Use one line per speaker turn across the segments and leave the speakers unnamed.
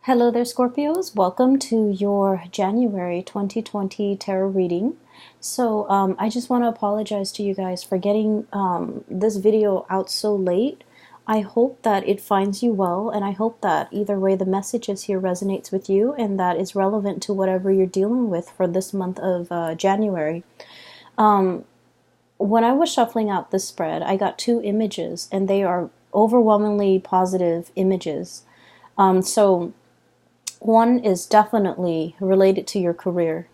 Hello there, Scorpios. Welcome to your January 2020 tarot reading. I just want to apologize to you guys for getting this video out so late. I hope that it finds you well, and I hope that either way the messages here resonates with you and that is relevant to whatever you're dealing with for this month of January. When I was shuffling out this spread, I got two images, and they are overwhelmingly positive images. One is definitely related to your career.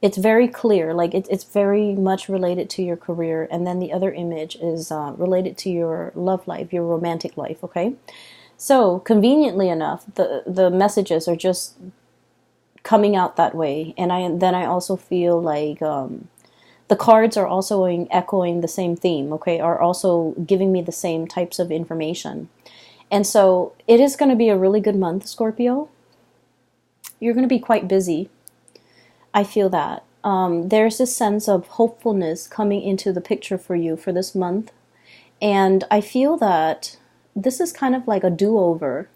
It's very clear, like it's very much related to your career. And then the other image is related to your love life, your romantic life, okay? So conveniently enough, the messages are just coming out that way. And I also feel like the cards are also echoing the same theme, okay, are also giving me the same types of information. And so it is going to be a really good month, Scorpio. You're going to be quite busy. I feel that. There's this sense of hopefulness coming into the picture for you for this month. And I feel that this is kind of like a do-over.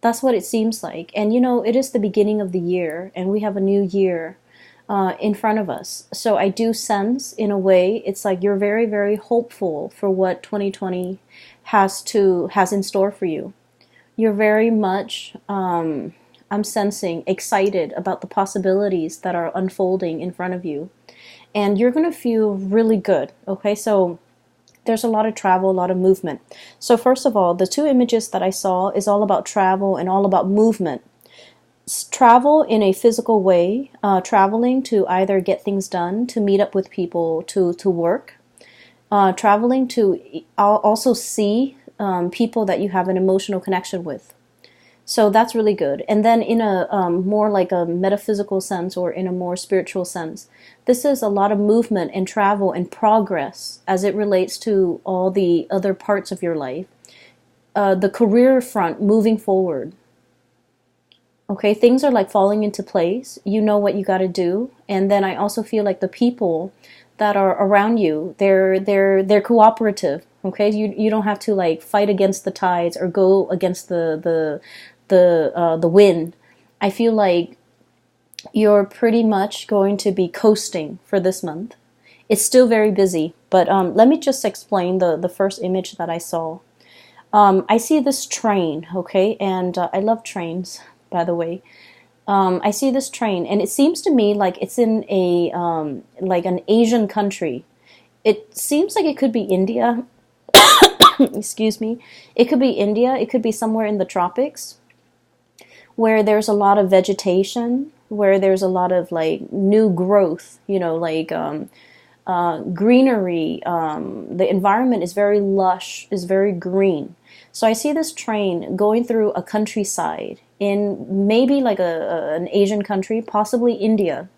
That's what it seems like. And you know, it is the beginning of the year, and we have a new year in front of us. So I do sense, in a way, it's like you're very, very hopeful for what 2020 has in store for you. You're very much... I'm sensing excited about the possibilities that are unfolding in front of you. And you're going to feel really good, okay? So there's a lot of travel, a lot of movement. So first of all, the two images that I saw is all about travel and all about movement. Travel in a physical way, traveling to either get things done, to meet up with people, to work. Traveling to also see people that you have an emotional connection with. So that's really good. And then in a more like a metaphysical sense, or in a more spiritual sense, this is a lot of movement and travel and progress as it relates to all the other parts of your life. The career front, moving forward. Okay, things are like falling into place. You know what you got to do. And then I also feel like the people that are around you, they're cooperative. Okay, you don't have to like fight against the tides or go against the wind. I feel like you're pretty much going to be coasting for this month. It's still very busy, but let me just explain the first image that I saw. I see this train, okay, and I love trains, by the way. I see this train, and it seems to me like it's in a like an Asian country. It seems like it could be India. Excuse me. It could be India. It could be somewhere in the tropics, where there's a lot of vegetation, where there's a lot of like new growth, you know, like greenery. The environment is very lush, is very green. So I see this train going through a countryside in maybe like an Asian country, possibly India.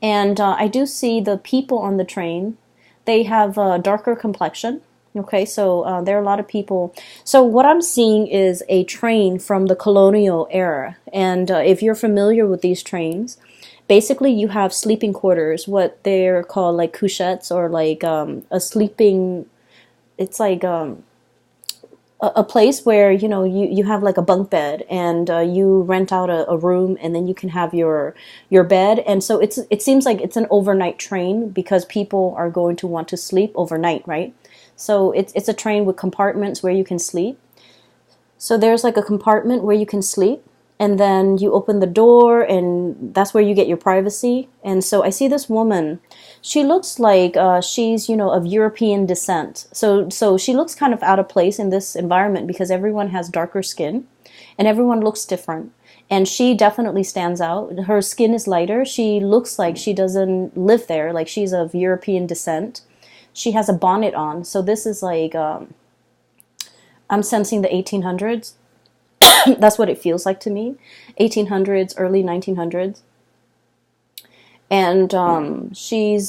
And I do see the people on the train. They have a darker complexion. Okay, so there are a lot of people. So what I'm seeing is a train from the colonial era. And if you're familiar with these trains, basically you have sleeping quarters, what they're called like couchettes, or like a sleeping, it's like a place where, you know, you have like a bunk bed, and you rent out a room, and then you can have your bed. And so it seems like it's an overnight train because people are going to want to sleep overnight, right? So it's a train with compartments where you can sleep. So there's like a compartment where you can sleep, and then you open the door, and that's where you get your privacy. And so I see this woman. She looks like she's, you know, of European descent. So she looks kind of out of place in this environment because everyone has darker skin and everyone looks different. And she definitely stands out. Her skin is lighter. She looks like she doesn't live there, like she's of European descent. She has a bonnet on. So this is like, I'm sensing the 1800s. That's what it feels like to me. 1800s, early 1900s. And she's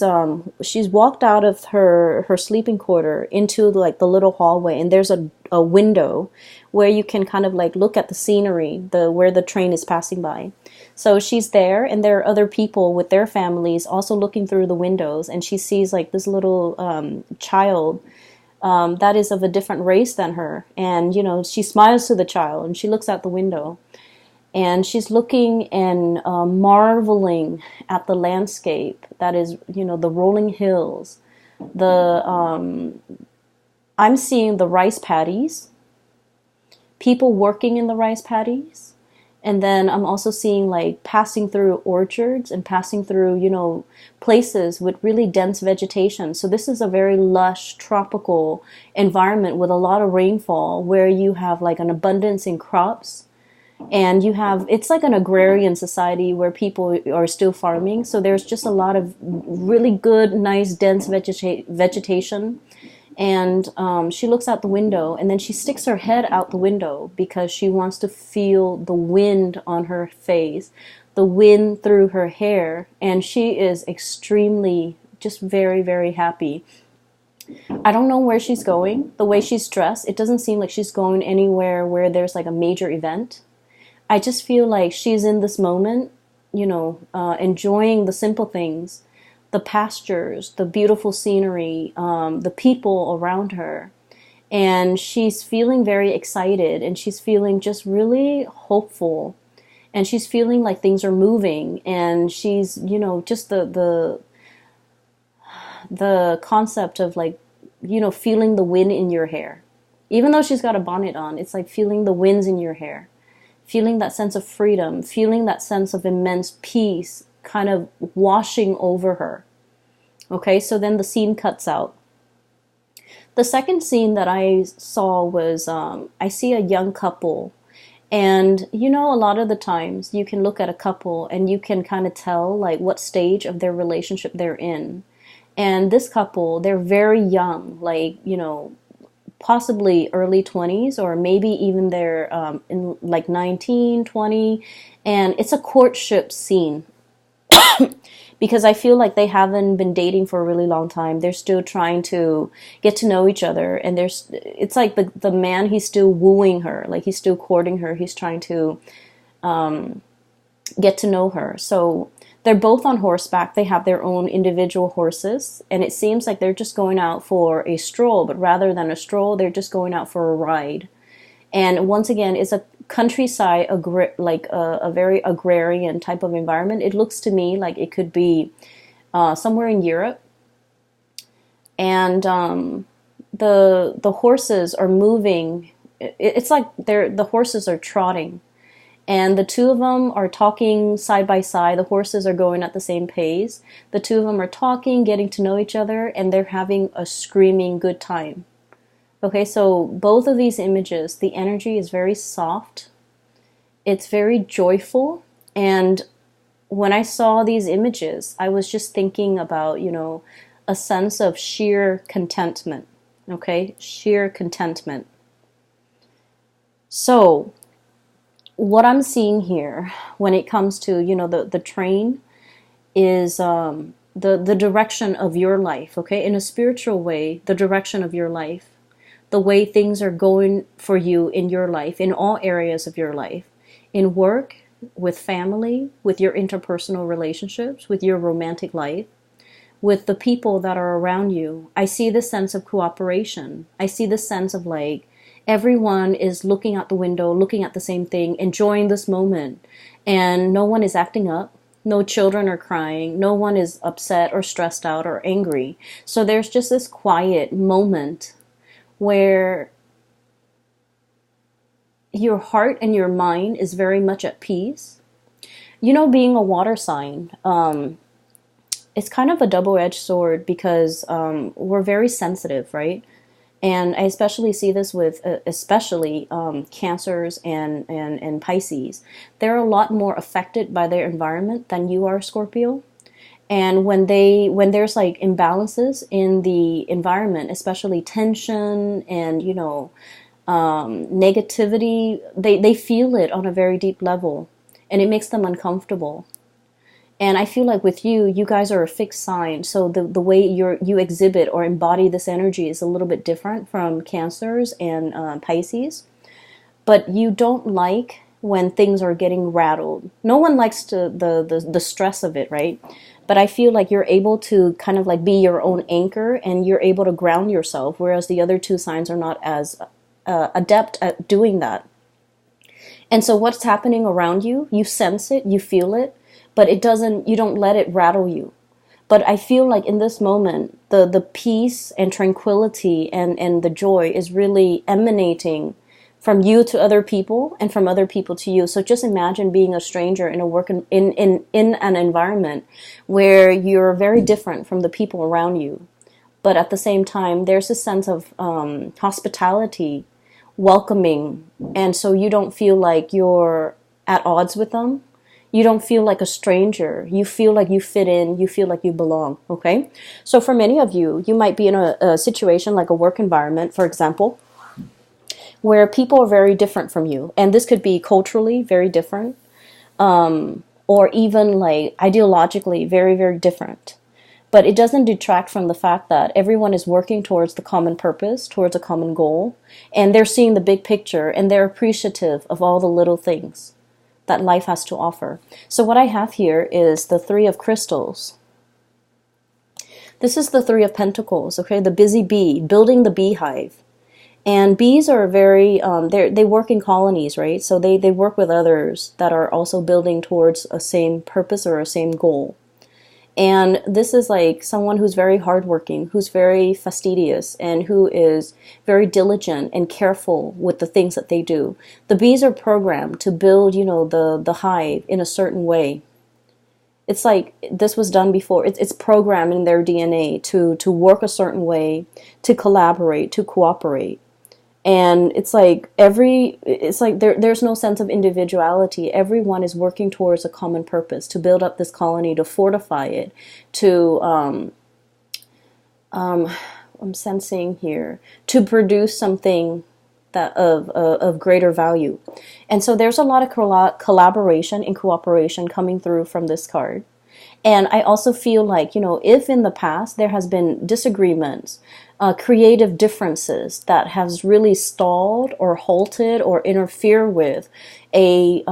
walked out of her sleeping quarter into like the little hallway, and there's a window where you can kind of like look at the scenery, where the train is passing by. So she's there, and there are other people with their families also looking through the windows, and she sees like this little child that is of a different race than her. And, you know, she smiles to the child, and she looks out the window. and she's looking and marveling at the landscape that is, the rolling hills. The I'm seeing the rice paddies, people working in the rice paddies. And then I'm also seeing like passing through orchards and passing through, places with really dense vegetation. So this is a very lush tropical environment with a lot of rainfall, where you have like an abundance in crops, and it's like an agrarian society where people are still farming. So there's just a lot of really good, nice, dense vegetation. And she looks out the window, and then she sticks her head out the window because she wants to feel the wind on her face, the wind through her hair. And she is extremely, just very, very happy. I don't know where she's going. The way she's dressed, it doesn't seem like she's going anywhere where there's like a major event. I just feel like she's in this moment, enjoying the simple things, the pastures, the beautiful scenery, the people around her. And she's feeling very excited, and she's feeling just really hopeful. And she's feeling like things are moving, and she's, just the concept of like, feeling the wind in your hair. Even though she's got a bonnet on, it's like feeling the winds in your hair, feeling that sense of freedom, feeling that sense of immense peace kind of washing over her. Okay, so then the scene cuts out. The second scene that I saw was, I see a young couple. And, a lot of the times you can look at a couple and you can kind of tell like what stage of their relationship they're in. And this couple, they're very young, like, possibly early 20s, or maybe even they're in like 19, 20. And it's a courtship scene. Because I feel like they haven't been dating for a really long time. They're still trying to get to know each other. And it's like the man, he's still wooing her. Like he's still courting her. He's trying to get to know her. So they're both on horseback. They have their own individual horses. And it seems like they're just going out for a stroll. But rather than a stroll, they're just going out for a ride. And once again, it's a countryside, like a very agrarian type of environment. It looks to me like it could be somewhere in Europe. And the horses are moving. It's like the horses are trotting. And the two of them are talking side by side. The horses are going at the same pace. The two of them are talking, getting to know each other, and they're having a screaming good time. Okay, so both of these images, the energy is very soft. It's very joyful. And when I saw these images, I was just thinking about, a sense of sheer contentment. Okay, sheer contentment. So what I'm seeing here when it comes to, the train is the direction of your life. Okay, in a spiritual way, the direction of your life. The way things are going for you in your life, in all areas of your life, in work, with family, with your interpersonal relationships, with your romantic life, with the people that are around you. I see the sense of cooperation. I see the sense of like everyone is looking out the window, looking at the same thing, enjoying this moment, and no one is acting up. No children are crying. No one is upset or stressed out or angry. So there's just this quiet moment where your heart and your mind is very much at peace. Being a water sign, it's kind of a double-edged sword because we're very sensitive, right? And I especially see this with Cancers and Pisces. They're a lot more affected by their environment than you are, Scorpio. And when there's like imbalances in the environment, especially tension and, negativity, they feel it on a very deep level, and it makes them uncomfortable. And I feel like with you guys are a fixed sign. So the way you exhibit or embody this energy is a little bit different from Cancers and Pisces. But you don't like when things are getting rattled. No one likes the stress of it, right? But I feel like you're able to kind of like be your own anchor, and you're able to ground yourself, whereas the other two signs are not as adept at doing that. And so what's happening around you, you sense it, you feel it, but you don't let it rattle you. But I feel like in this moment, the peace and tranquility and the joy is really emanating from you to other people and from other people to you. So just imagine being a stranger in a in an environment where you're very different from the people around you. But at the same time, there's a sense of hospitality, welcoming, and so you don't feel like you're at odds with them. You don't feel like a stranger. You feel like you fit in. You feel like you belong, okay? So for many of you, you might be in a situation like a work environment, for example, where people are very different from you. And this could be culturally very different, or even like ideologically very, very different. But it doesn't detract from the fact that everyone is working towards the common purpose, towards a common goal, and they're seeing the big picture, and they're appreciative of all the little things that life has to offer. So what I have here is the Three of Crystals. This is the Three of Pentacles, okay? The busy bee, building the beehive. And bees are very, they work in colonies, right? So they work with others that are also building towards a same purpose or a same goal. And this is like someone who's very hardworking, who's very fastidious, and who is very diligent and careful with the things that they do. The bees are programmed to build, the hive in a certain way. It's like this was done before. It's programmed in their DNA to work a certain way, to collaborate, to cooperate. And it's like there's no sense of individuality. Everyone is working towards a common purpose, to build up this colony, to fortify it, to I'm sensing here, to produce something that of greater value. And so there's a lot of collaboration and cooperation coming through from this card. And I also feel like, if in the past there has been disagreements, creative differences that has really stalled or halted or interfere with a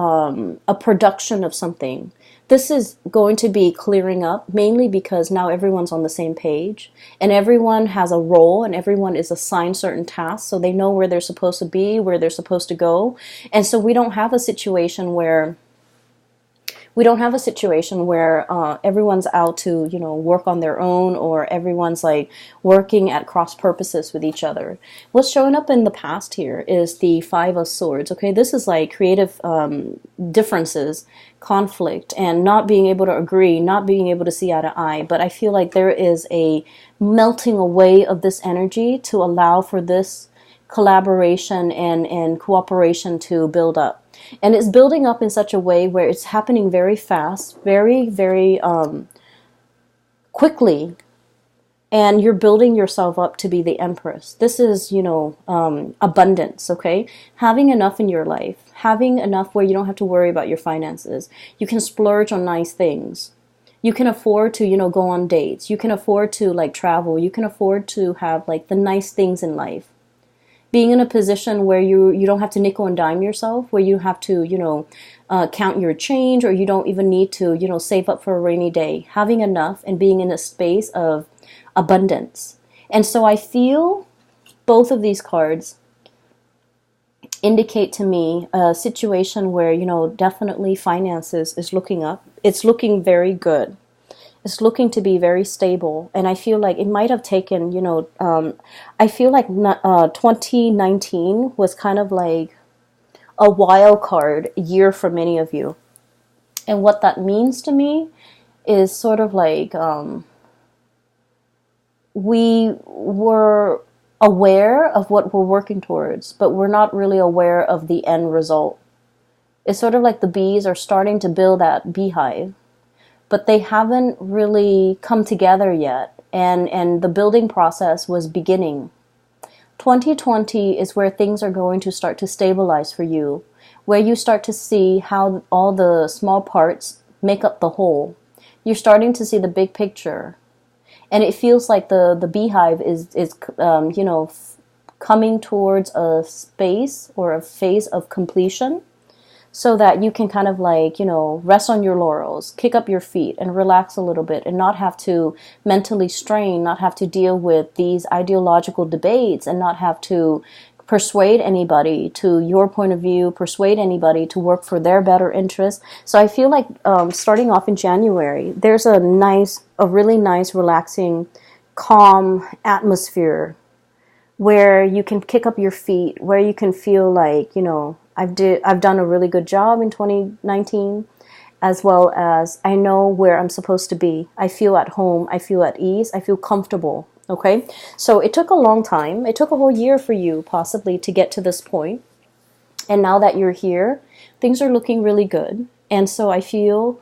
production of something, this is going to be clearing up, mainly because now everyone's on the same page and everyone has a role and everyone is assigned certain tasks, so they know where they're supposed to be, where they're supposed to go. And so we don't have a situation where everyone's out to, work on their own, or everyone's like working at cross purposes with each other. What's showing up in the past here is the Five of Swords. Okay, this is like creative differences, conflict, and not being able to agree, not being able to see eye to eye. But I feel like there is a melting away of this energy to allow for this collaboration and cooperation to build up. And it's building up in such a way where it's happening very fast, very, very quickly. And you're building yourself up to be the Empress. This is, abundance, okay? Having enough in your life. Having enough where you don't have to worry about your finances. You can splurge on nice things. You can afford to, go on dates. You can afford to, travel. You can afford to have, the nice things in life. Being in a position where you don't have to nickel and dime yourself, where you have to, count your change, or you don't even need to, save up for a rainy day. Having enough and being in a space of abundance. And so I feel both of these cards indicate to me a situation where, definitely finances is looking up. It's looking very good. It's looking to be very stable, and I feel like it might have taken, I feel like 2019 was kind of like a wild card year for many of you. And what that means to me is sort of like we were aware of what we're working towards, but we're not really aware of the end result. It's sort of like the bees are starting to build that beehive, but they haven't really come together yet, and the building process was beginning. 2020 is where things are going to start to stabilize for you, where you start to see how all the small parts make up the whole. You're starting to see the big picture, and it feels like the beehive is coming towards a space or a phase of completion, so that you can kind of rest on your laurels, kick up your feet and relax a little bit, and not have to mentally strain, not have to deal with these ideological debates, and not have to persuade anybody to your point of view, persuade anybody to work for their better interest. So I feel like starting off in January, there's a really nice, relaxing, calm atmosphere where you can kick up your feet, where you can feel like, I've done a really good job in 2019, as well as I know where I'm supposed to be. I feel at home, I feel at ease, I feel comfortable. Okay, so it took a long time. It took a whole year for you possibly to get to this point. And now that you're here, things are looking really good. And so I feel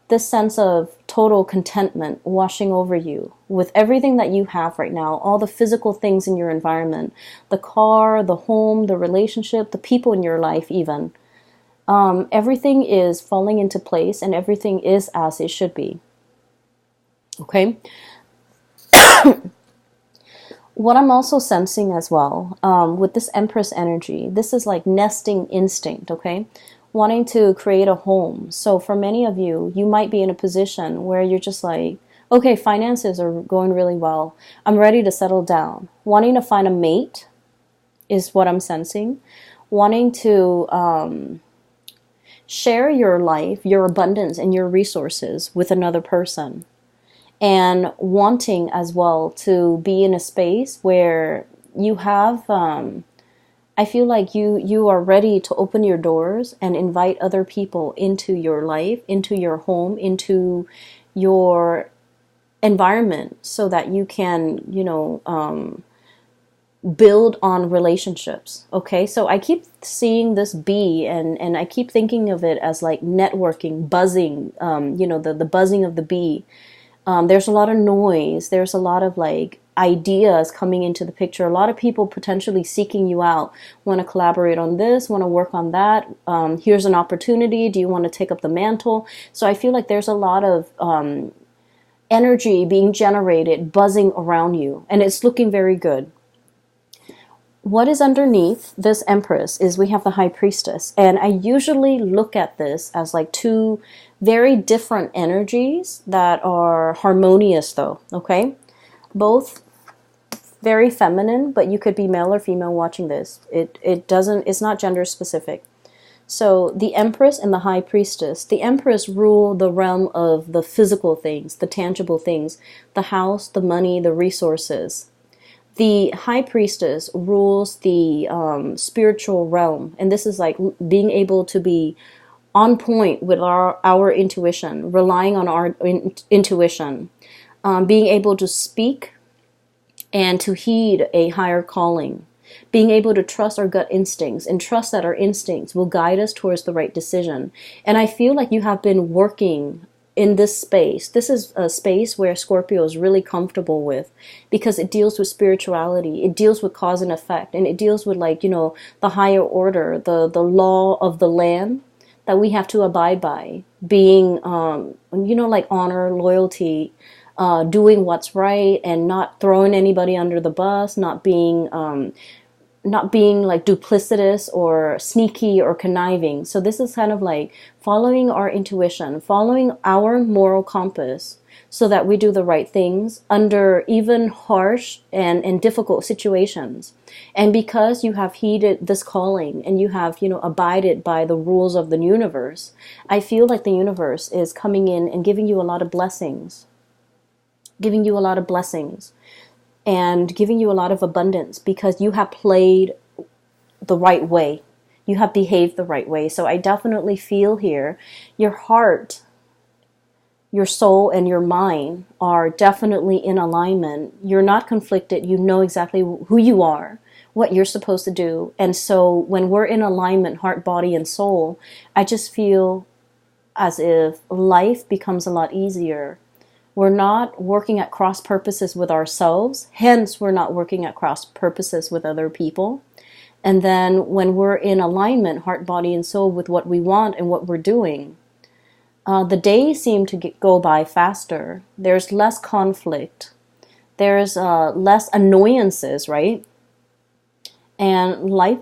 this sense of total contentment washing over you with everything that you have right now, all the physical things in your environment, the car, the home, the relationship, the people in your life even. Everything is falling into place and everything is as it should be. Okay? What I'm also sensing as well, with this Empress energy, this is like nesting instinct, okay? Wanting to create a home. So for many of you, you might be in a position where you're just like, okay, finances are going really well. I'm ready to settle down. Wanting to find a mate is what I'm sensing. Wanting to share your life, your abundance, and your resources with another person. And wanting as well to be in a space where you have, I feel like you are ready to open your doors and invite other people into your life, into your home, into your environment so that you can, build on relationships. Okay, so I keep seeing this bee and I keep thinking of it as like networking, buzzing, the buzzing of the bee. There's a lot of noise. There's a lot of like ideas coming into the picture. A lot of people potentially seeking you out, want to collaborate on this, want to work on that. Here's an opportunity. Do you want to take up the mantle? So I feel like there's a lot of energy being generated, buzzing around you, and it's looking very good. What is underneath this Empress is we have the High Priestess. And I usually look at this as like two very different energies that are harmonious though, okay? Both very feminine, but you could be male or female watching this. It's not gender specific. So the Empress and the High Priestess. The Empress rule the realm of the physical things, the tangible things, the house, the money, the resources. The High Priestess rules the spiritual realm. And this is like being able to be on point with our intuition, relying on our intuition, being able to speak and to heed a higher calling, being able to trust our gut instincts and trust that our instincts will guide us towards the right decision. And I feel like you have been working in this space. This is a space where Scorpio is really comfortable with because it deals with spirituality. It deals with cause and effect. And it deals with like, the higher order, the law of the land that we have to abide by. Being, like honor, loyalty, doing what's right and not throwing anybody under the bus, not being like duplicitous or sneaky or conniving. So this is kind of like following our intuition, following our moral compass so that we do the right things under even harsh and difficult situations. And because you have heeded this calling and you have, abided by the rules of the universe, I feel like the universe is coming in and giving you a lot of blessings, and giving you a lot of abundance because you have played the right way. You have behaved the right way. So I definitely feel here your heart, your soul, and your mind are definitely in alignment. You're not conflicted. You know exactly who you are, what you're supposed to do. And so when we're in alignment, heart, body, and soul, I just feel as if life becomes a lot easier. We're not working at cross purposes with ourselves. Hence, we're not working at cross purposes with other people. And then when we're in alignment, heart, body, and soul with what we want and what we're doing, the days seem to go by faster. There's less conflict. There's less annoyances, right? And life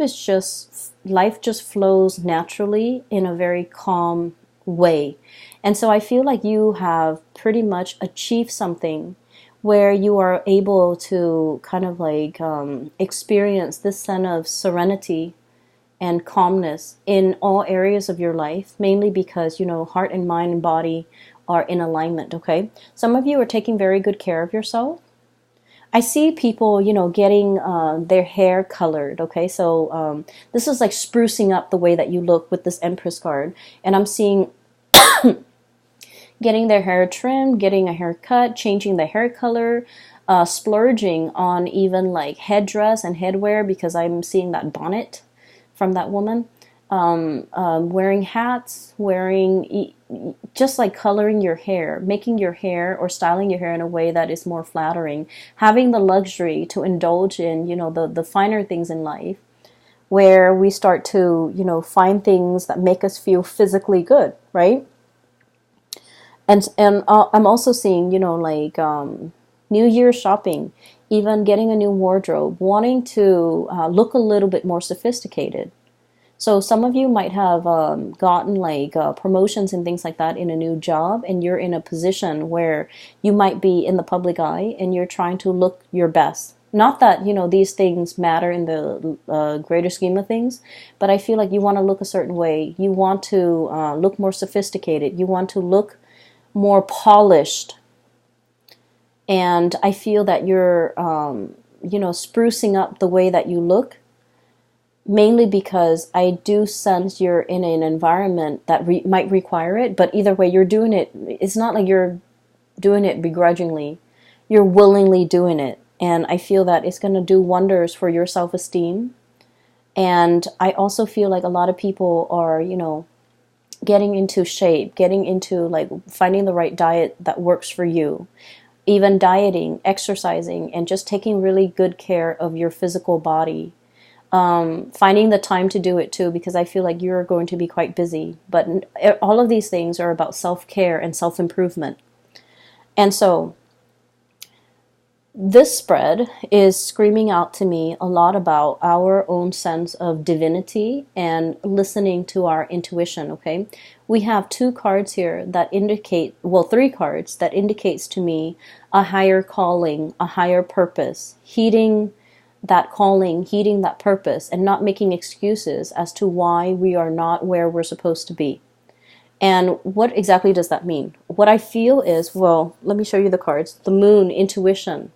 just flows naturally in a very calm way. And so I feel like you have pretty much achieved something where you are able to kind of like experience this sense of serenity and calmness in all areas of your life, mainly because, heart and mind and body are in alignment, okay? Some of you are taking very good care of yourself. I see people, getting their hair colored, okay? So this is like sprucing up the way that you look with this Empress card. And I'm seeing getting their hair trimmed, getting a haircut, changing the hair color, splurging on even like headdress and headwear, because I'm seeing that bonnet from that woman. Wearing hats, just like coloring your hair, making your hair or styling your hair in a way that is more flattering, having the luxury to indulge in, the finer things in life, where we start to, find things that make us feel physically good, right? And I'm also seeing, New Year shopping, even getting a new wardrobe, wanting to look a little bit more sophisticated. So some of you might have gotten like promotions and things like that in a new job, and you're in a position where you might be in the public eye and you're trying to look your best. Not that, these things matter in the greater scheme of things, but I feel like you want to look a certain way. You want to look more sophisticated. You want to look more polished. And I feel that you're, sprucing up the way that you look, mainly because I do sense you're in an environment that might require it, but either way, you're doing it. It's not like you're doing it begrudgingly. You're willingly doing it. And I feel that it's going to do wonders for your self-esteem. And I also feel like a lot of people are, getting into shape, getting into like finding the right diet that works for you. Even dieting, exercising, and just taking really good care of your physical body. Finding the time to do it too, because I feel like you're going to be quite busy. But all of these things are about self-care and self-improvement. And so this spread is screaming out to me a lot about our own sense of divinity and listening to our intuition, okay? We have two cards here that indicate, well, three cards that indicates to me a higher calling, a higher purpose, heeding that calling, heeding that purpose, and not making excuses as to why we are not where we're supposed to be. And what exactly does that mean? What I feel is, well, let me show you the cards. The Moon, intuition.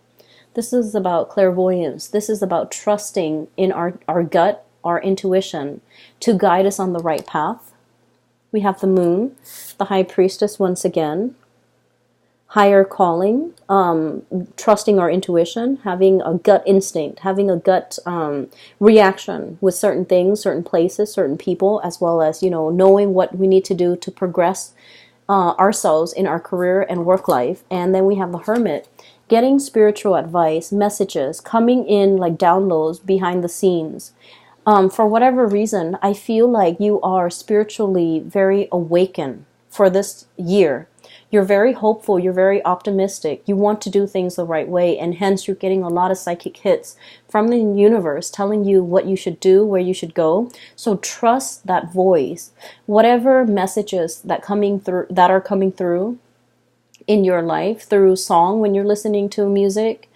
This is about clairvoyance. This is about trusting in our gut, our intuition, to guide us on the right path. We have the Moon, the High Priestess once again. Higher calling, trusting our intuition, having a gut instinct, having a gut reaction with certain things, certain places, certain people, as well as, knowing what we need to do to progress ourselves in our career and work life. And then we have the Hermit, getting spiritual advice, messages, coming in like downloads behind the scenes. For whatever reason, I feel like you are spiritually very awakened for this year. You're very hopeful, you're very optimistic, you want to do things the right way, and hence you're getting a lot of psychic hits from the universe telling you what you should do, where you should go. So trust that voice. Whatever messages that are coming through in your life, through song when you're listening to music,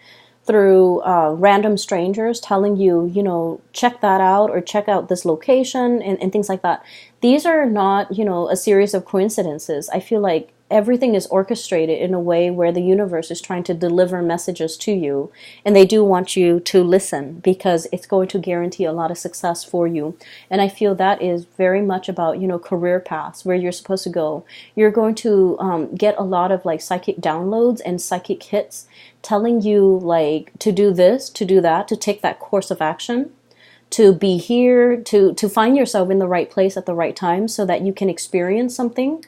through random strangers telling you, check that out or check out this location and things like that. These are not, a series of coincidences. I feel like everything is orchestrated in a way where the universe is trying to deliver messages to you, and they do want you to listen because it's going to guarantee a lot of success for you. And I feel that is very much about, career paths, where you're supposed to go. You're going to get a lot of like psychic downloads and psychic hits telling you like to do this, to do that, to take that course of action, to be here, to find yourself in the right place at the right time so that you can experience something,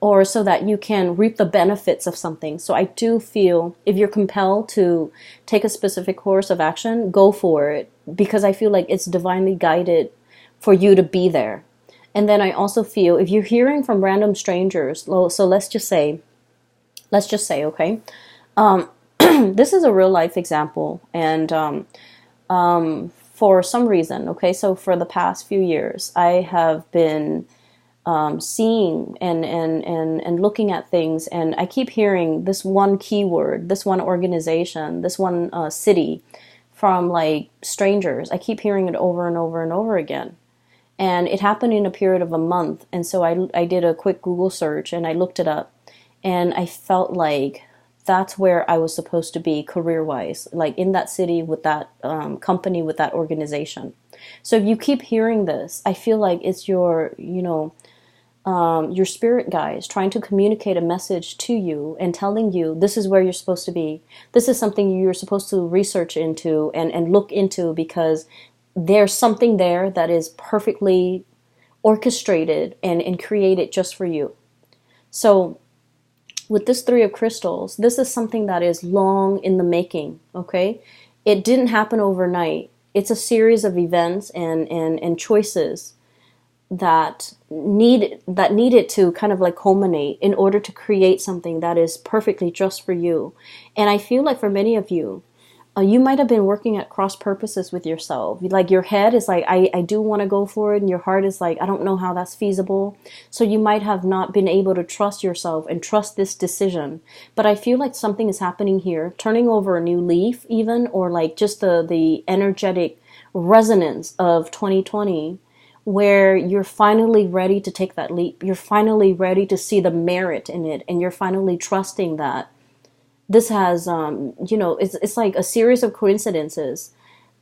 or so that you can reap the benefits of something. So I do feel if you're compelled to take a specific course of action, go for it, because I feel like it's divinely guided for you to be there. And then I also feel if you're hearing from random strangers, so let's just say, okay, this is a real life example, and for some reason, okay, so for the past few years, I have been seeing and looking at things. And I keep hearing this one keyword, this one organization, this one city from like strangers. I keep hearing it over and over and over again. And it happened in a period of a month. And so I did a quick Google search and I looked it up. And I felt like that's where I was supposed to be career-wise, like in that city with that company, with that organization. So if you keep hearing this, I feel like it's your, your spirit guides trying to communicate a message to you and telling you this is where you're supposed to be. This is something you're supposed to research into and look into, because there's something there that is perfectly orchestrated and created just for you. So with this Three of Crystals, this is something that is long in the making, okay? It didn't happen overnight. It's a series of events and choices that needed to kind of like culminate in order to create something that is perfectly just for you. And I feel like for many of you, you might have been working at cross purposes with yourself. Like your head is like, I do want to go for it. And your heart is like, I don't know how that's feasible. So you might have not been able to trust yourself and trust this decision. But I feel like something is happening here, turning over a new leaf even, or like just the energetic resonance of 2020, where you're finally ready to take that leap. You're finally ready to see the merit in it. And you're finally trusting that this has, it's like a series of coincidences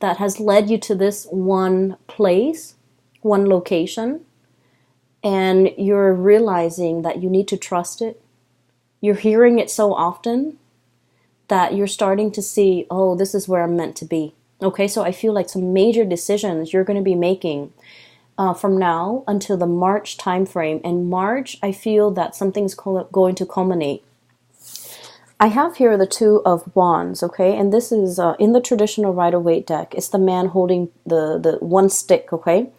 that has led you to this one place, one location, and you're realizing that you need to trust it. You're hearing it so often that you're starting to see, oh, this is where I'm meant to be. Okay, so I feel like some major decisions you're going to be making from now until the March timeframe. And March, I feel that something's going to culminate. I have here the Two of Wands, okay? And this is in the traditional Rider-Waite deck. It's the man holding the one stick, okay?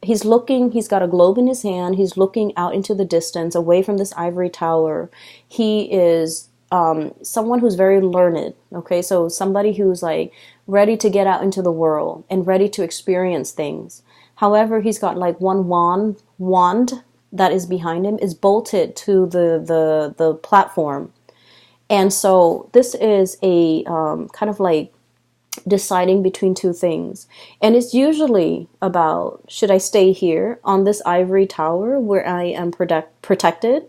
He's got a globe in his hand. He's looking out into the distance, away from this ivory tower. He is someone who's very learned, okay? So somebody who's like ready to get out into the world and ready to experience things. However, he's got like one wand that is behind him is bolted to the platform. And so this is a kind of like deciding between two things. And it's usually about, should I stay here on this ivory tower where I am protected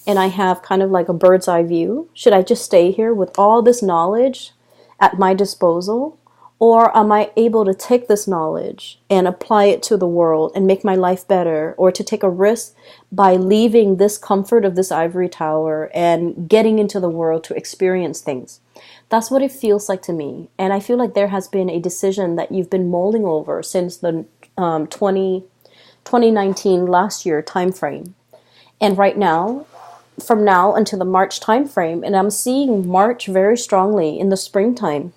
and I have kind of like a bird's eye view? Should I just stay here with all this knowledge at my disposal? Or am I able to take this knowledge and apply it to the world and make my life better? Or to take a risk by leaving this comfort of this ivory tower and getting into the world to experience things? That's what it feels like to me. And I feel like there has been a decision that you've been mulling over since the 2019 last year time frame. And right now, from now until the March time frame, and I'm seeing March very strongly in the springtime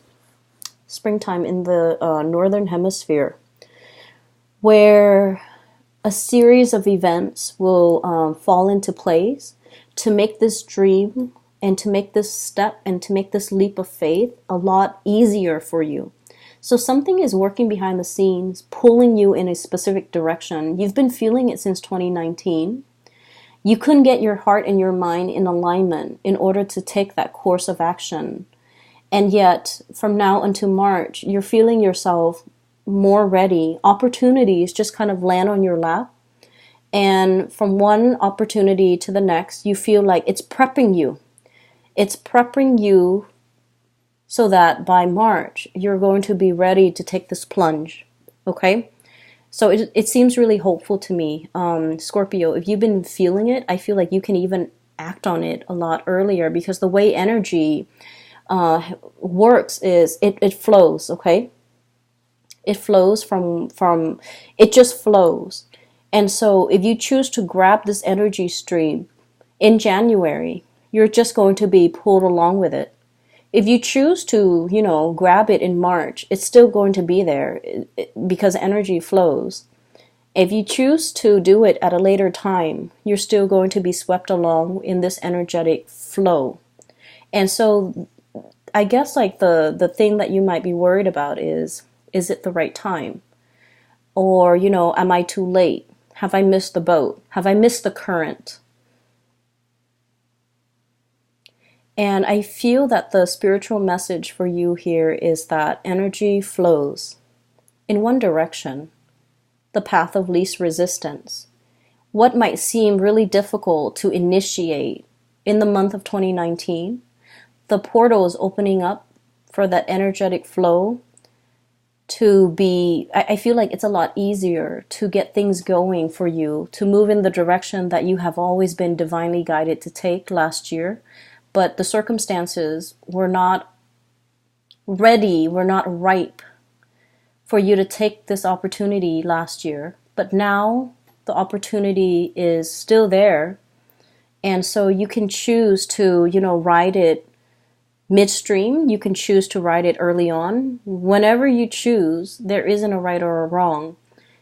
in the northern hemisphere, where a series of events will fall into place to make this dream and to make this step and to make this leap of faith a lot easier for you. So something is working behind the scenes, pulling you in a specific direction. You've been feeling it since 2019. You couldn't get your heart and your mind in alignment in order to take that course of action. And yet, from now until March, you're feeling yourself more ready. Opportunities just kind of land on your lap. And from one opportunity to the next, you feel like it's prepping you. It's prepping you so that by March, you're going to be ready to take this plunge. Okay? So it seems really hopeful to me. Scorpio, if you've been feeling it, I feel like you can even act on it a lot earlier, because the way energy works is it flows, okay? It flows it just flows. And so if you choose to grab this energy stream in January, you're just going to be pulled along with it. If you choose to, grab it in March, it's still going to be there because energy flows. If you choose to do it at a later time, you're still going to be swept along in this energetic flow. And so I guess like the thing that you might be worried about is it the right time? Or, am I too late? Have I missed the boat? Have I missed the current? And I feel that the spiritual message for you here is that energy flows in one direction, the path of least resistance. What might seem really difficult to initiate in the month of 2019, the portal is opening up for that energetic flow to be, I feel like it's a lot easier to get things going for you, to move in the direction that you have always been divinely guided to take last year. But the circumstances were not ready, were not ripe for you to take this opportunity last year. But now the opportunity is still there. And so you can choose to, ride it midstream. You can choose to ride it early on. Whenever you choose, there isn't a right or a wrong.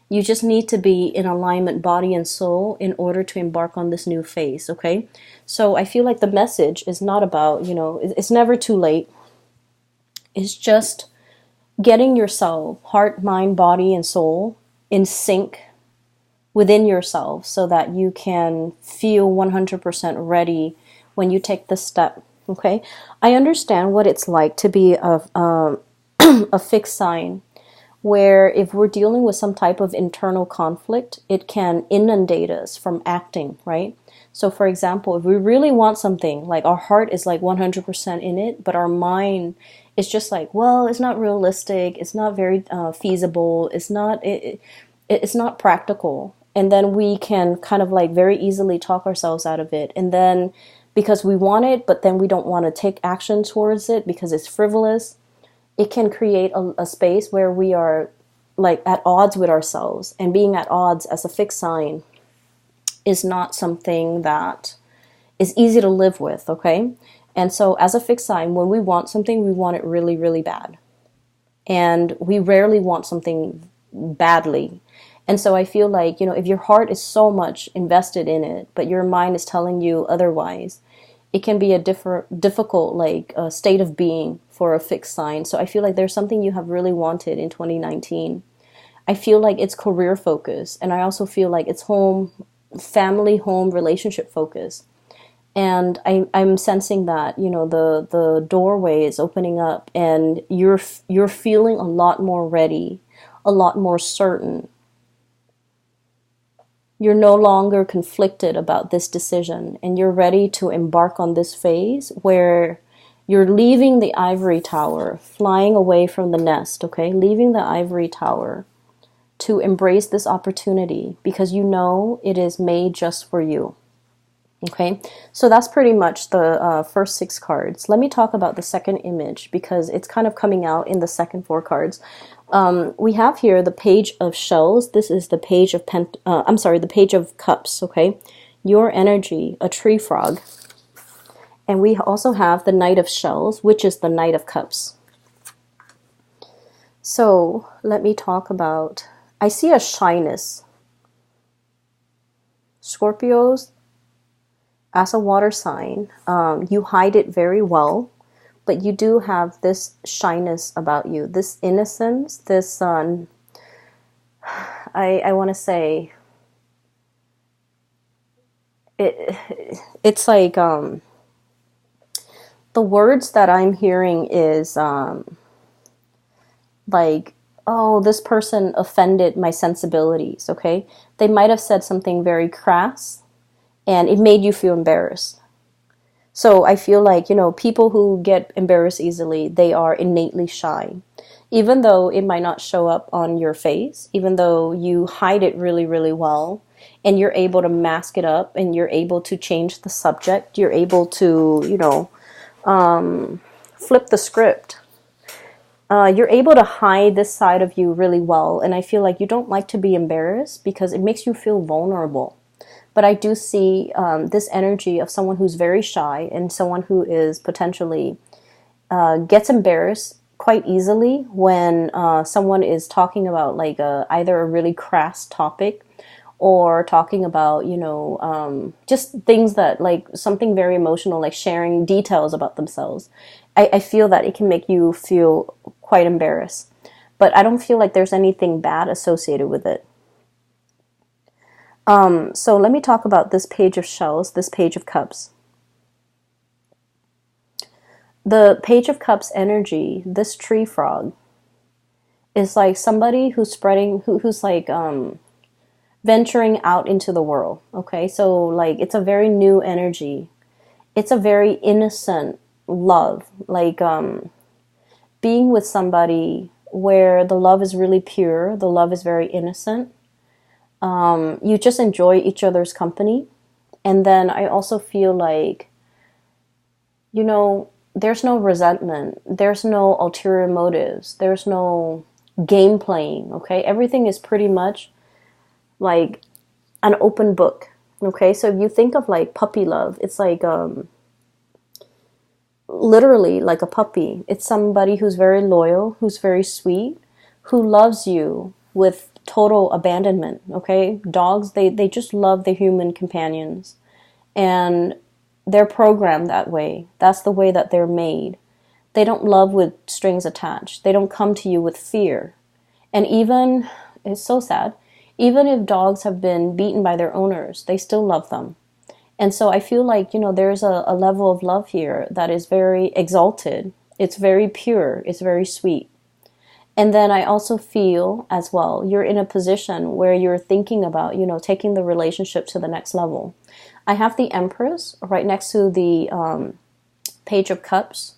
You just need to be in alignment, body and soul, in order to embark on this new phase, okay? So I feel like the message is not about, it's never too late. It's just getting yourself, heart, mind, body, and soul, in sync within yourself so that you can feel 100% ready when you take the step, okay? I understand what it's like to be a fixed sign, where if we're dealing with some type of internal conflict, it can inundate us from acting, right? So for example, if we really want something, like our heart is like 100% in it, but our mind is just like, well, it's not realistic, it's not very feasible, it's not practical. And then we can kind of like very easily talk ourselves out of it. And then because we want it, but then we don't want to take action towards it because it's frivolous, it can create a space where we are like at odds with ourselves. And being at odds as a fixed sign is not something that is easy to live with, okay? And so as a fixed sign, when we want something, we want it really, really bad. And we rarely want something badly. And so I feel like, if your heart is so much invested in it, but your mind is telling you otherwise, it can be a difficult state of being for a fixed sign. So I feel like there's something you have really wanted in 2019. I feel like it's career focus, and I also feel like it's family, home, relationship focus. And I'm sensing that, the doorway is opening up, and you're feeling a lot more ready, a lot more certain. You're no longer conflicted about this decision, and you're ready to embark on this phase where you're leaving the ivory tower, flying away from the nest, okay? Leaving the ivory tower to embrace this opportunity because you know it is made just for you, okay? So that's pretty much the first 6 cards. Let me talk about the second image because it's kind of coming out in the second 4 cards. We have here the Page of Shells. This is the Page of the Page of Cups, okay? Your energy, a tree frog. And we also have the Knight of Shells, which is the Knight of Cups. So let me talk about, I see a shyness. Scorpios, as a water sign, you hide it very well. But you do have this shyness about you, this innocence, this, I want to say, it's like, the words that I'm hearing is, like, oh, this person offended my sensibilities, okay? They might have said something very crass, and it made you feel embarrassed. So I feel like, people who get embarrassed easily, they are innately shy. Even though it might not show up on your face, even though you hide it really, really well, and you're able to mask it up, and you're able to change the subject, you're able to, flip the script. You're able to hide this side of you really well, and I feel like you don't like to be embarrassed because it makes you feel vulnerable. But I do see this energy of someone who's very shy and someone who is potentially gets embarrassed quite easily when someone is talking about like either a really crass topic or talking about, just things that like something very emotional, like sharing details about themselves. I feel that it can make you feel quite embarrassed. But I don't feel like there's anything bad associated with it. So let me talk about this page of shells, this page of cups. The page of cups energy, this tree frog, is like somebody who's spreading, who's like venturing out into the world. Okay, so like it's a very new energy. It's a very innocent love, like being with somebody where the love is really pure, the love is very innocent. You just enjoy each other's company. And then I also feel like, you know, there's no resentment, there's no ulterior motives, there's no game playing, okay? Everything is pretty much like an open book, okay? So if you think of like puppy love, it's like literally like a puppy. It's somebody who's very loyal, who's very sweet, who loves you with total abandonment, okay? Dogs, they just love their human companions. And they're programmed that way. That's the way that they're made. They don't love with strings attached. They don't come to you with fear. And even, it's so sad, even if dogs have been beaten by their owners, they still love them. And so I feel like, you know, there's a level of love here that is very exalted. It's very pure. It's very sweet. And then I also feel as well, you're in a position where you're thinking about, you know, taking the relationship to the next level. I have the Empress right next to the Page of Cups.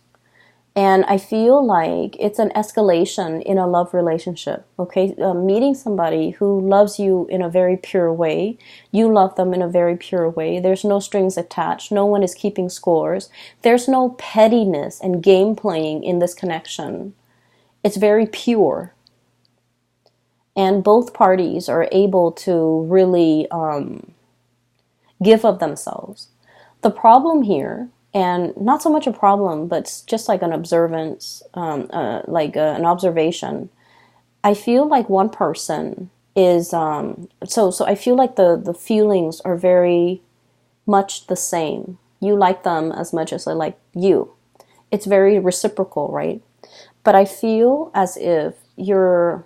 And I feel like it's an escalation in a love relationship, okay? Meeting somebody who loves you in a very pure way. You love them in a very pure way. There's no strings attached. No one is keeping scores. There's no pettiness and game playing in this connection. It's very pure. And both parties are able to really give of themselves. The problem here, and not so much a problem, but it's just like an observance, an observation. I feel like one person is, so I feel like the feelings are very much the same. You like them as much as I like you. It's very reciprocal, right? But I feel as if you're,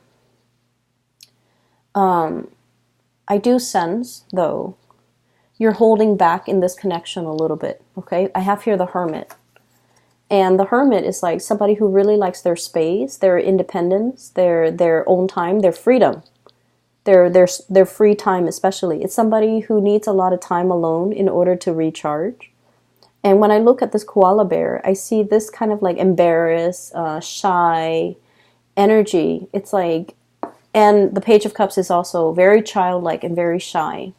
I do sense, though, you're holding back in this connection a little bit, okay? I have here the Hermit. And the Hermit is like somebody who really likes their space, their independence, their own time, their freedom, their free time especially. It's somebody who needs a lot of time alone in order to recharge. And when I look at this koala bear, I see this kind of like embarrassed, shy energy. It's like, and the Page of Cups is also very childlike and very shy.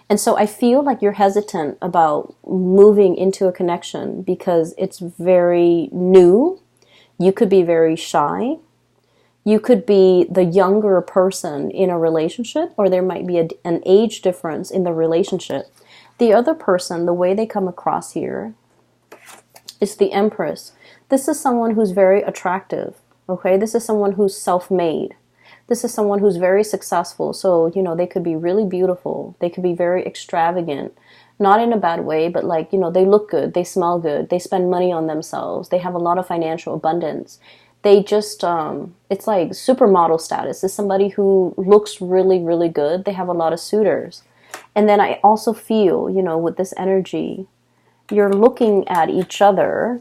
And so I feel like you're hesitant about moving into a connection because it's very new. You could be very shy. You could be the younger person in a relationship, or there might be an age difference in the relationship. The other person, the way they come across here, is the Empress. This is someone who's very attractive, okay? This is someone who's self-made. This is someone who's very successful. So, you know, they could be really beautiful. They could be very extravagant. Not in a bad way, but like, you know, they look good. They smell good. They spend money on themselves. They have a lot of financial abundance. They just, it's like supermodel status. Is somebody who looks really, really good. They have a lot of suitors. And then I also feel, you know, with this energy, you're looking at each other,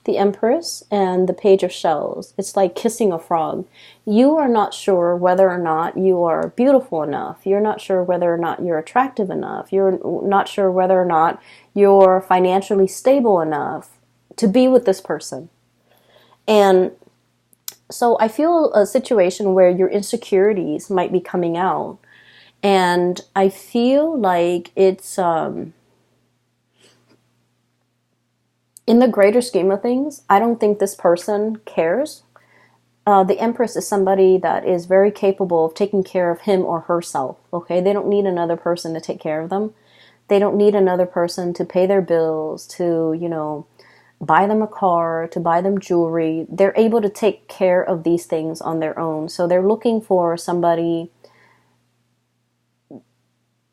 the Empress and the Page of Shells. It's like kissing a frog. You are not sure whether or not you are beautiful enough. You're not sure whether or not you're attractive enough. You're not sure whether or not you're financially stable enough to be with this person. And so I feel a situation where your insecurities might be coming out. And I feel like it's, in the greater scheme of things, I don't think this person cares. The Empress is somebody that is very capable of taking care of him or herself, okay? They don't need another person to take care of them. They don't need another person to pay their bills, to, you know, buy them a car, to buy them jewelry. They're able to take care of these things on their own. So they're looking for somebody,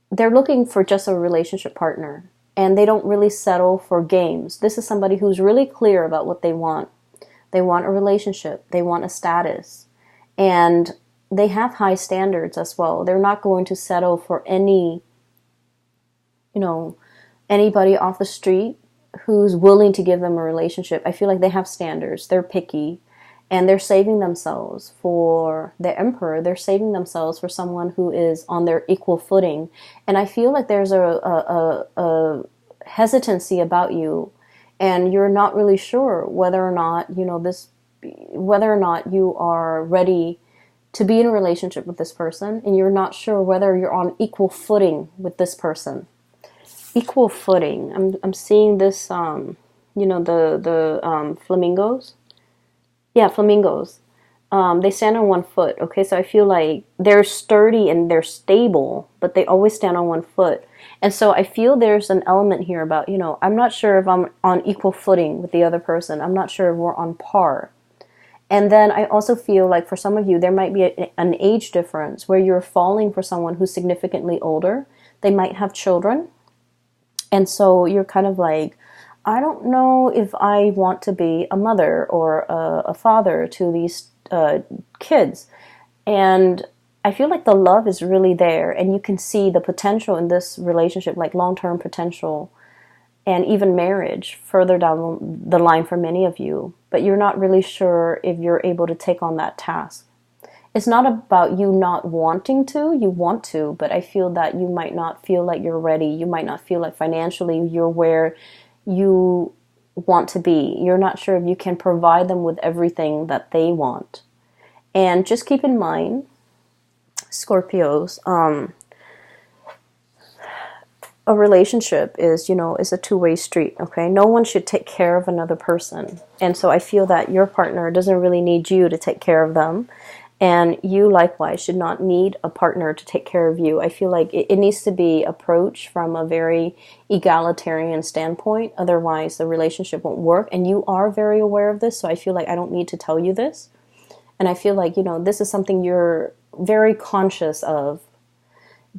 they're looking for just a relationship partner. And they don't really settle for games. This is somebody who's really clear about what they want. They want a relationship. They want a status. And they have high standards as well. They're not going to settle for you know, anybody off the street who's willing to give them a relationship. I feel like they have standards. They're picky, and they're saving themselves for the emperor. They're saving themselves for someone who is on their equal footing. And I feel like there's a hesitancy about you, and you're not really sure whether or not, whether or not you are ready to be in a relationship with this person, and you're not sure whether you're on equal footing with this person. Equal footing. I'm seeing this, the flamingos. Yeah, flamingos. They stand on one foot. Okay, so I feel like they're sturdy and they're stable, but they always stand on one foot. And so I feel there's an element here about, I'm not sure if I'm on equal footing with the other person. I'm not sure if we're on par. And then I also feel like for some of you, there might be an age difference where you're falling for someone who's significantly older. They might have children. And so you're kind of like, I don't know if I want to be a mother or a father to these kids. And I feel like the love is really there, and you can see the potential in this relationship, like long-term potential, and even marriage further down the line for many of you. But you're not really sure if you're able to take on that task. It's not about you not wanting to. You want to, but I feel that you might not feel like you're ready. You might not feel like financially you're where you want to be. You're not sure if you can provide them with everything that they want. And just keep in mind, Scorpios, a relationship is a two-way street, okay? No one should take care of another person. And so I feel that your partner doesn't really need you to take care of them. And you likewise should not need a partner to take care of you. I feel like it needs to be approached from a very egalitarian standpoint. Otherwise, the relationship won't work. And you are very aware of this, so I feel like I don't need to tell you this. And I feel like, this is something you're very conscious of.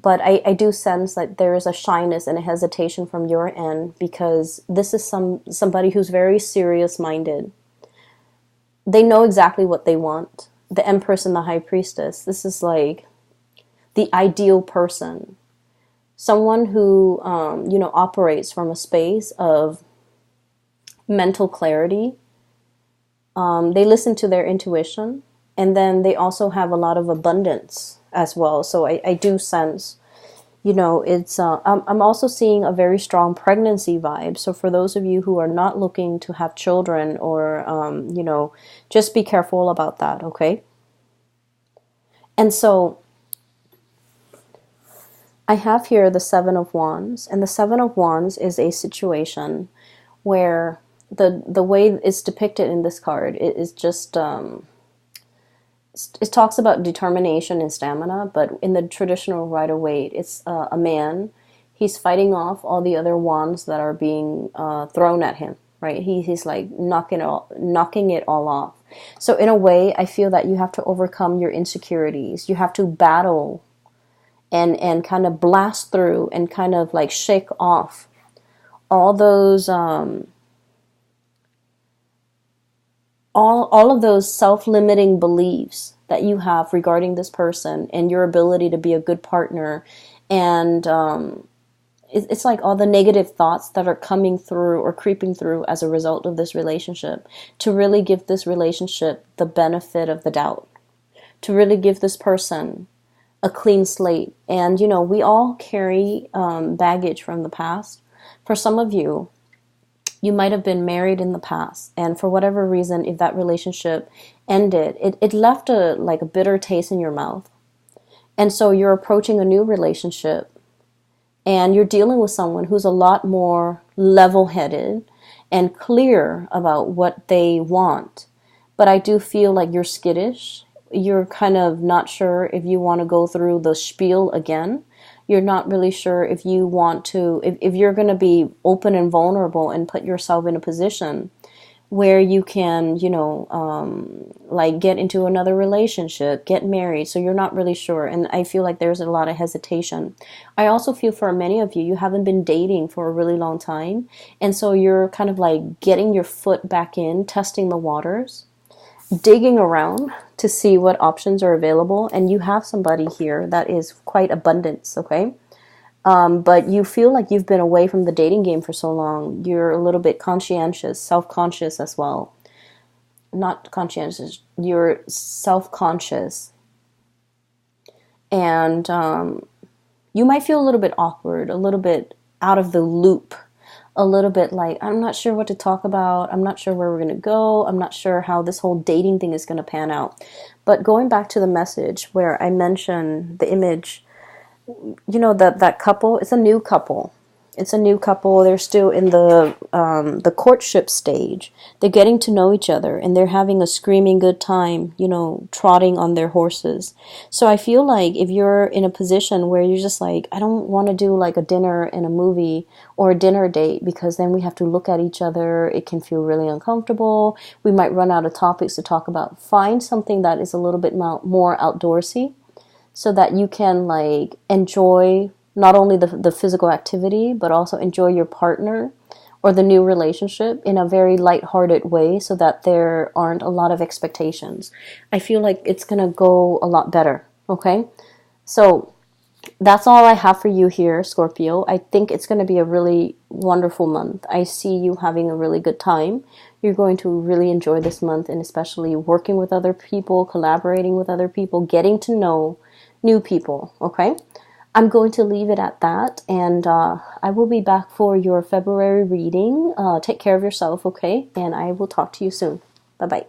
But I do sense that there is a shyness and a hesitation from your end, because this is somebody who's very serious-minded. They know exactly what they want. The Empress and the High Priestess. This is like the ideal person. Someone who, operates from a space of mental clarity. They listen to their intuition. And then they also have a lot of abundance as well. So I do sense, it's, I'm also seeing a very strong pregnancy vibe. So for those of you who are not looking to have children or, just be careful about that, okay? And so I have here the Seven of Wands, and the Seven of Wands is a situation where the way it's depicted in this card, it is just, it talks about determination and stamina, but in the traditional Rider-Waite, it's a man. He's fighting off all the other wands that are being thrown at him, right? He's like knocking it all off. So in a way, I feel that you have to overcome your insecurities. You have to battle and kind of blast through and kind of like shake off all those all of those self-limiting beliefs that you have regarding this person and your ability to be a good partner. And it's like all the negative thoughts that are coming through or creeping through as a result of this relationship, to really give this relationship the benefit of the doubt, to really give this person a clean slate. And, we all carry baggage from the past. For some of you, you might have been married in the past, and for whatever reason, if that relationship ended, it left a bitter taste in your mouth. And so you're approaching a new relationship, and you're dealing with someone who's a lot more level-headed and clear about what they want. But I do feel like you're skittish. You're kind of not sure if you want to go through the spiel again. You're not really sure if you want to, if you're going to be open and vulnerable and put yourself in a position where you can, get into another relationship, get married. So you're not really sure. And I feel like there's a lot of hesitation. I also feel for many of you, you haven't been dating for a really long time. And so you're kind of like getting your foot back in, testing the waters. digging around to see what options are available, and you have somebody here that is quite abundance, okay? But you feel like you've been away from the dating game for so long. You're a little bit conscientious, self-conscious as well. Not conscientious, you're self-conscious. And you might feel a little bit awkward, a little bit out of the loop, a little bit like, I'm not sure what to talk about. I'm not sure where we're going to go. I'm not sure how this whole dating thing is going to pan out. But going back to the message where I mentioned the image, you know, that couple, it's a new couple. It's a new couple. They're still in the courtship stage. They're getting to know each other, and they're having a screaming good time, you know, trotting on their horses. So I feel like if you're in a position where you're just like, I don't want to do like a dinner and a movie or a dinner date, because then we have to look at each other. It can feel really uncomfortable. We might run out of topics to talk about. Find something that is a little bit more outdoorsy, so that you can like enjoy not only the physical activity, but also enjoy your partner or the new relationship in a very lighthearted way, so that there aren't a lot of expectations. I feel like it's going to go a lot better, okay? So that's all I have for you here, Scorpio. I think it's going to be a really wonderful month. I see you having a really good time. You're going to really enjoy this month, and especially working with other people, collaborating with other people, getting to know new people, okay? I'm going to leave it at that, and I will be back for your February reading. Take care of yourself, okay? And I will talk to you soon. Bye-bye.